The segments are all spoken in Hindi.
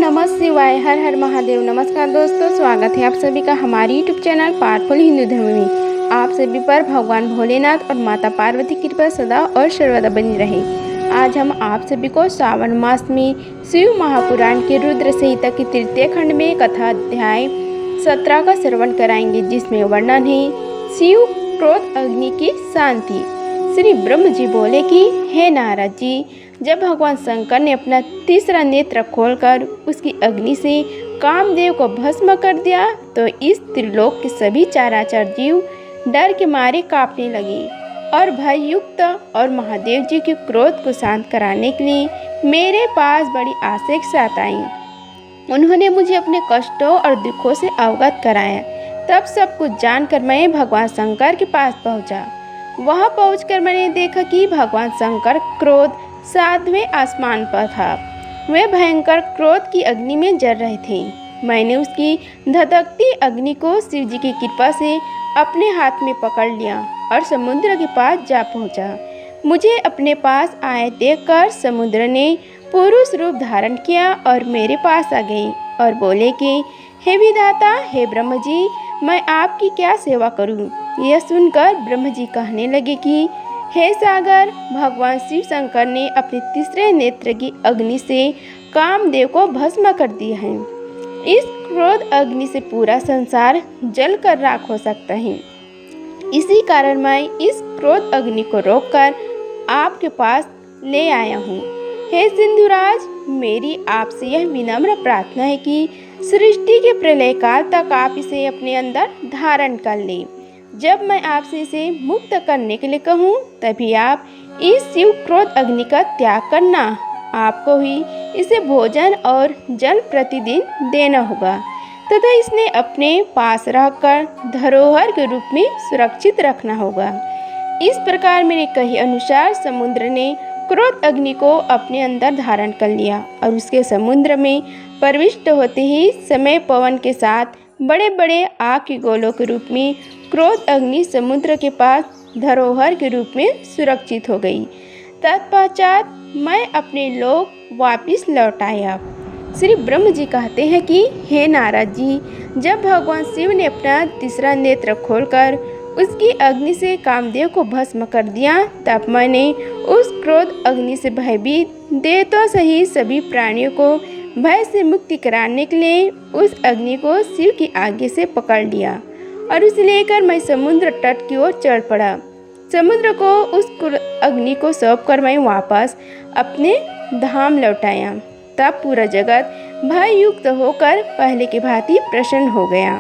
नमः शिवाय। हर हर महादेव। नमस्कार दोस्तों, स्वागत है आप सभी का हमारे यूट्यूब चैनल पावरफुल हिंदू धर्म में। आप सभी पर भगवान भोलेनाथ और माता पार्वती की कृपा सदा और सर्वदा बनी रहे। आज हम आप सभी को श्रावण मास में शिव महापुराण के रुद्र संहिता के तृतीय खंड में कथा अध्याय 17 का श्रवण कराएंगे, जिसमें वर्णन है शिव क्रोध अग्नि की शांति। श्री ब्रह्म जी बोले कि हे नारद जी, जब भगवान शंकर ने अपना तीसरा नेत्र खोलकर उसकी अग्नि से कामदेव को भस्म कर दिया तो इस त्रिलोक के सभी चराचर जीव डर के मारे कांपने लगे और भय युक्त और महादेव जी के क्रोध को शांत कराने के लिए मेरे पास बड़ी आशा के साथ आई। उन्होंने मुझे अपने कष्टों और दुखों से अवगत कराया। तब सब कुछ जानकर मैं भगवान शंकर के पास पहुंचा। वहां पहुंचकर मैंने देखा कि भगवान शंकर क्रोध 7वें आसमान पर था। वे भयंकर क्रोध की अग्नि में जल रहे थे। मैंने उसकी धधकती अग्नि को शिव जी की कृपा से अपने हाथ में पकड़ लिया और समुद्र के पास जा पहुंचा। मुझे अपने पास आए देखकर समुद्र ने पुरुष रूप धारण किया और मेरे पास आ गई और बोले कि हे विधाता, हे ब्रह्म जी, मैं आपकी क्या सेवा करूं? यह सुनकर ब्रह्म जी कहने लगे कि हे सागर, भगवान शिव शंकर ने अपने तीसरे नेत्र की अग्नि से कामदेव को भस्म कर दिया है। इस क्रोध अग्नि से पूरा संसार जलकर राख हो सकता है। इसी कारण मैं इस क्रोध अग्नि को रोककर आपके पास ले आया हूँ। हे सिंधुराज, मेरी आपसे यह विनम्र प्रार्थना है कि सृष्टि के प्रलय काल तक आप इसे अपने अंदर धारण कर लें। जब मैं आपसे इसे मुक्त करने के लिए कहूँ तभी आप इस शिव क्रोध अग्नि का त्याग करना। आपको ही इसे भोजन और जल प्रतिदिन देना होगा तथा इसने अपने पास रखकर धरोहर के रूप में सुरक्षित रखना होगा। इस प्रकार मेरे कहे अनुसार समुद्र ने क्रोध अग्नि को अपने अंदर धारण कर लिया और उसके समुद्र में प्रविष्ट होते ही समय पवन के साथ बड़े बड़े आग के गोलों के रूप में क्रोध अग्नि समुद्र के पास धरोहर के रूप में सुरक्षित हो गई। तत्पश्चात मैं अपने लोक वापिस लौट आया। श्री ब्रह्म जी कहते हैं कि हे नारद जी, जब भगवान शिव ने अपना तीसरा नेत्र खोलकर उसकी अग्नि से कामदेव को भस्म कर दिया, तब मैंने उस क्रोध अग्नि से भयभीत देवताओं सहित सभी प्राणियों को भय से मुक्ति कराने के लिए उस अग्नि को शिव की आज्ञा से पकड़ लिया और उसे लेकर मैं समुद्र तट की ओर चढ़ पड़ा। समुद्र को उस अग्नि को सौंप कर मैं वापस अपने धाम लौट आया। तब पूरा जगत भय युक्त होकर पहले की भांति प्रसन्न हो गया।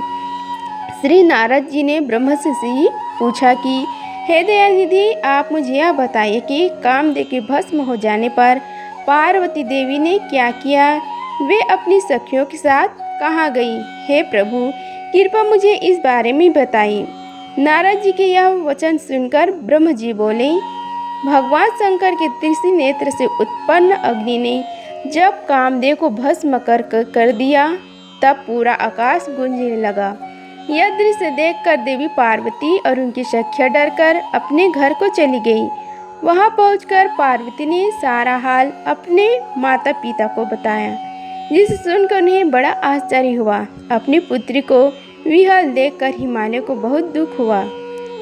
श्री नारद जी ने ब्रह्म से पूछा कि हे दयानिधि, आप मुझे यह बताइए कि कामदेव के भस्म हो जाने पर पार्वती देवी ने क्या किया? वे अपनी सखियों के साथ कहाँ गई? हे प्रभु, कृपा मुझे इस बारे में बताइए। नारद जी के यह वचन सुनकर ब्रह्म जी बोले, भगवान शंकर के तीसरे नेत्र से उत्पन्न अग्नि ने जब कामदेव को भस्म कर दिया तब पूरा आकाश गूंजने लगा। यह दृश्य देखकर देवी पार्वती और उनकी सखियां डरकर अपने घर को चली गई। वहां पहुंचकर पार्वती ने सारा हाल अपने माता पिता को बताया, जिसे सुनकर उन्हें बड़ा आश्चर्य हुआ। अपनी पुत्री को विहल देखकर हिमालय को बहुत दुख हुआ।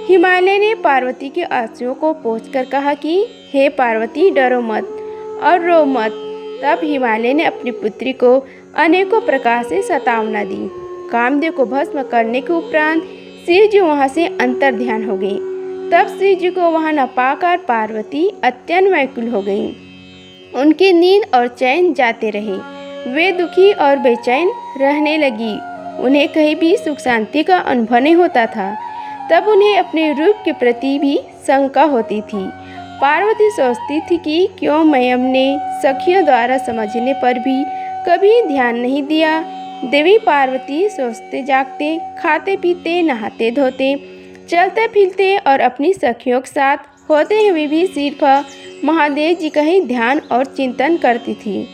हिमालय ने पार्वती के आंसुओं को पोंछकर कहा कि हे पार्वती, डरो मत और रो मत। तब हिमालय ने अपनी पुत्री को अनेकों प्रकार से सतावना दी। कामदेव को भस्म करने के उपरांत शिव जी वहाँ से अंतर ध्यान हो गई। तब शिव जी को वहाँ न पाकर पार्वती अत्यंत व्याकुल हो गई। उनकी नींद और चैन जाते रहे। वे दुखी और बेचैन रहने लगी। उन्हें कहीं भी सुख शांति का अनुभव नहीं होता था। तब उन्हें अपने रूप के प्रति भी शंका होती थी। पार्वती सोचती थी कि क्यों मैं अपने सखियों द्वारा समझने पर भी कभी ध्यान नहीं दिया। देवी पार्वती सोचते जागते, खाते पीते, नहाते धोते, चलते फिरते और अपनी सखियों के साथ होते हुए भी सिर्फ महादेव जी का ही ध्यान और चिंतन करती थी।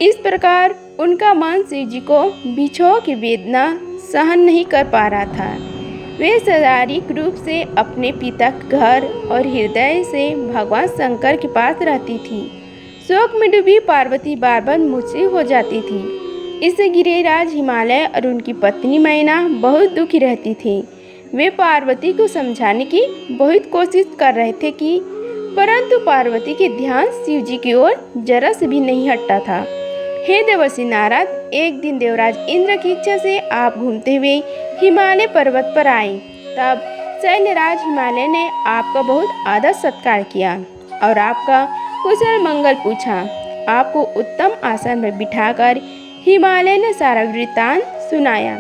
इस प्रकार उनका मन शिव जी को बिछोह की वेदना सहन नहीं कर पा रहा था। वे शारीरिक रूप से अपने पिता के घर और हृदय से भगवान शंकर के पास रहती थी। शोक में डूबी पार्वती बार बार मूर्छित हो जाती थी। इससे गिरिराज हिमालय और उनकी पत्नी मैना बहुत दुखी रहती थी। वे पार्वती को समझाने की बहुत कोशिश कर रहे थे कि परंतु पार्वती के ध्यान शिव जी की ओर जरा से भी नहीं हटता था। हे देवर्षि नारद, एक दिन देवराज इंद्र की इच्छा से आप घूमते हुए हिमालय पर्वत पर आए। तब शैलराज हिमालय ने आपका बहुत आदर सत्कार किया और आपका कुशल मंगल पूछा। आपको उत्तम आसन में बिठाकर हिमालय ने सारा वृत्तांत सुनाया।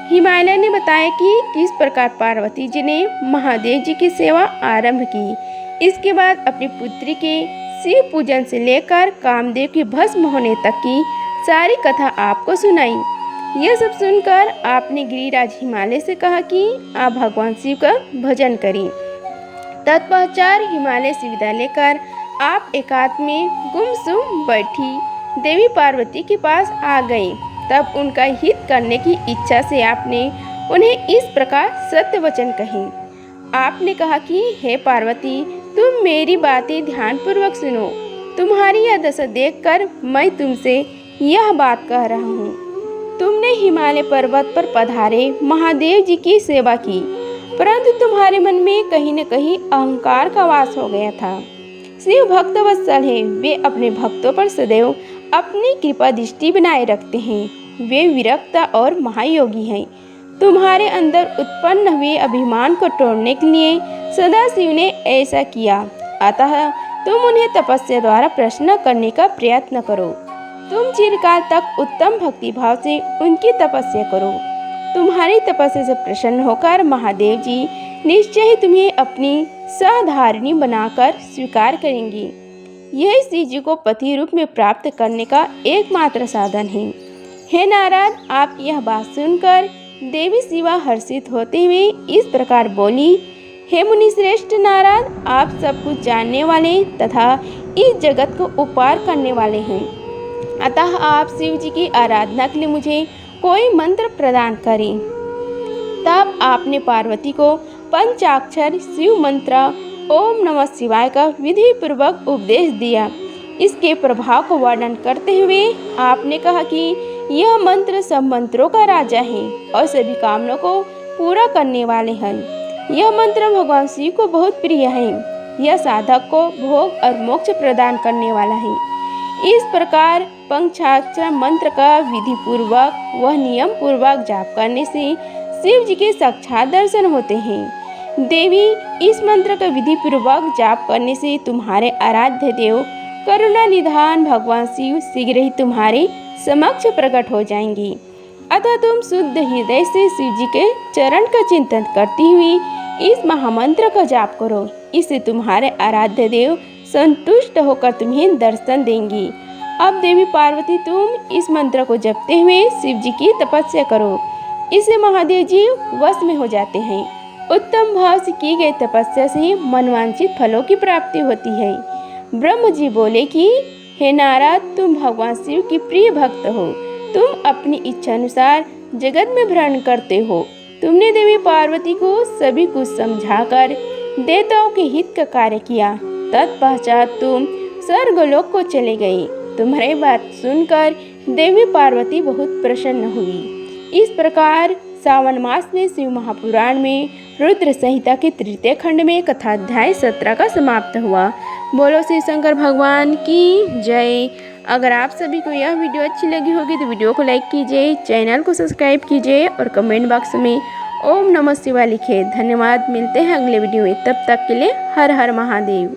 हिमालय ने बताया कि किस प्रकार पार्वती जी ने महादेव जी की सेवा आरंभ की। इसके बाद अपनी पुत्री के शिव पूजन से लेकर कामदेव के भस्म होने तक की सारी कथा आपको सुनाई। यह सब सुनकर आपने गिरिराज हिमालय से कहा कि आप भगवान शिव का भजन करें। तत्पश्चात हिमालय से विदा लेकर आप एकांत में गुमसुम बैठी देवी पार्वती के पास आ गए। तब उनका हित करने की इच्छा से आपने उन्हें इस प्रकार सत्य वचन कहे। आपने कहा कि हे पार्वती, तुम मेरी बातें ध्यानपूर्वक सुनो। तुम्हारी यह दशा देखकर मैं तुमसे यह बात कह रहा हूँ। तुमने हिमालय पर्वत पर पधारे महादेव जी की सेवा की, परंतु तुम्हारे मन में कहीं न कहीं अहंकार का वास हो गया था। शिव भक्त वत्सल है, वे अपने भक्तों पर सदैव अपनी कृपा दृष्टि बनाए रखते हैं। वे विरक्त और महायोगी हैं। तुम्हारे अंदर उत्पन्न हुए अभिमान को तोड़ने के लिए सदा शिव ने ऐसा किया। अतः तुम उन्हें तपस्या द्वारा प्रसन्न करने का प्रयत्न करो। तुम चिरकाल तक उत्तम भक्ति भाव से उनकी तपस्या करो। तुम्हारी तपस्या से प्रसन्न होकर महादेव जी निश्चय ही तुम्हें अपनी सहधारिणी बनाकर स्वीकार करेंगी। यही शिव जी को पति रूप में प्राप्त करने का एकमात्र साधन है। हे नारद, आप यह बात सुनकर देवी शिवा हर्षित होते हुए इस प्रकार बोली। हे मुनि श्रेष्ठ नारद, आप सब कुछ जानने वाले तथा इस जगत को उपकार करने वाले हैं। अतः आप शिव जी की आराधना के लिए मुझे कोई मंत्र प्रदान करें। तब आपने पार्वती को पंचाक्षर शिव मंत्र ओम नमः शिवाय का विधि पूर्वक उपदेश दिया। इसके प्रभाव को वर्णन करते हुए आपने कहा कि यह मंत्र सब मंत्रों का राजा है और सभी कामनाओं को पूरा करने वाले हैं। यह मंत्र भगवान शिव को बहुत प्रिय है। यह साधक को भोग और मोक्ष प्रदान करने वाला है। इस प्रकार पंचाक्षर मंत्र का विधि पूर्वक व नियम पूर्वक जाप करने से शिव जी के साक्षात दर्शन होते हैं। देवी, इस मंत्र का विधि पूर्वक जाप करने से तुम्हारे आराध्य देव करुणा निधान भगवान शिव शीघ्र ही तुम्हारे समक्ष प्रकट हो जाएंगी। अतः तुम शुद्ध हृदय से शिव जी के चरण का चिंतन करती हुई इस महामंत्र का जाप करो। इससे तुम्हारे आराध्य देव संतुष्ट होकर तुम्हें दर्शन देंगी। अब देवी पार्वती, तुम इस मंत्र को जपते हुए शिव जी की तपस्या करो। इससे महादेव जी वश में हो जाते हैं। उत्तम भाव से की गई तपस्या से मनवांछित फलों की प्राप्ति होती है। ब्रह्म जी बोले कि हे नारद, तुम भगवान शिव की प्रिय भक्त हो। तुम अपनी इच्छा अनुसार जगत में भ्रमण करते हो। तुमने देवी पार्वती को सभी कुछ समझाकर देवताओं के हित का कार्य किया। तत्पश्चात तुम स्वर्गलोक को चले गए। तुम्हारी बात सुनकर देवी पार्वती बहुत प्रसन्न हुई। इस प्रकार सावन मास में शिव महापुराण में रुद्र संहिता के तृतीय खंड में कथाध्याय 17 का समाप्त हुआ। बोलो श्री शंकर भगवान की जय। अगर आप सभी को यह वीडियो अच्छी लगी होगी तो वीडियो को लाइक कीजिए, चैनल को सब्सक्राइब कीजिए और कमेंट बॉक्स में ओम नमः शिवाय लिखिए। धन्यवाद। मिलते हैं अगले वीडियो में। तब तक के लिए हर हर महादेव।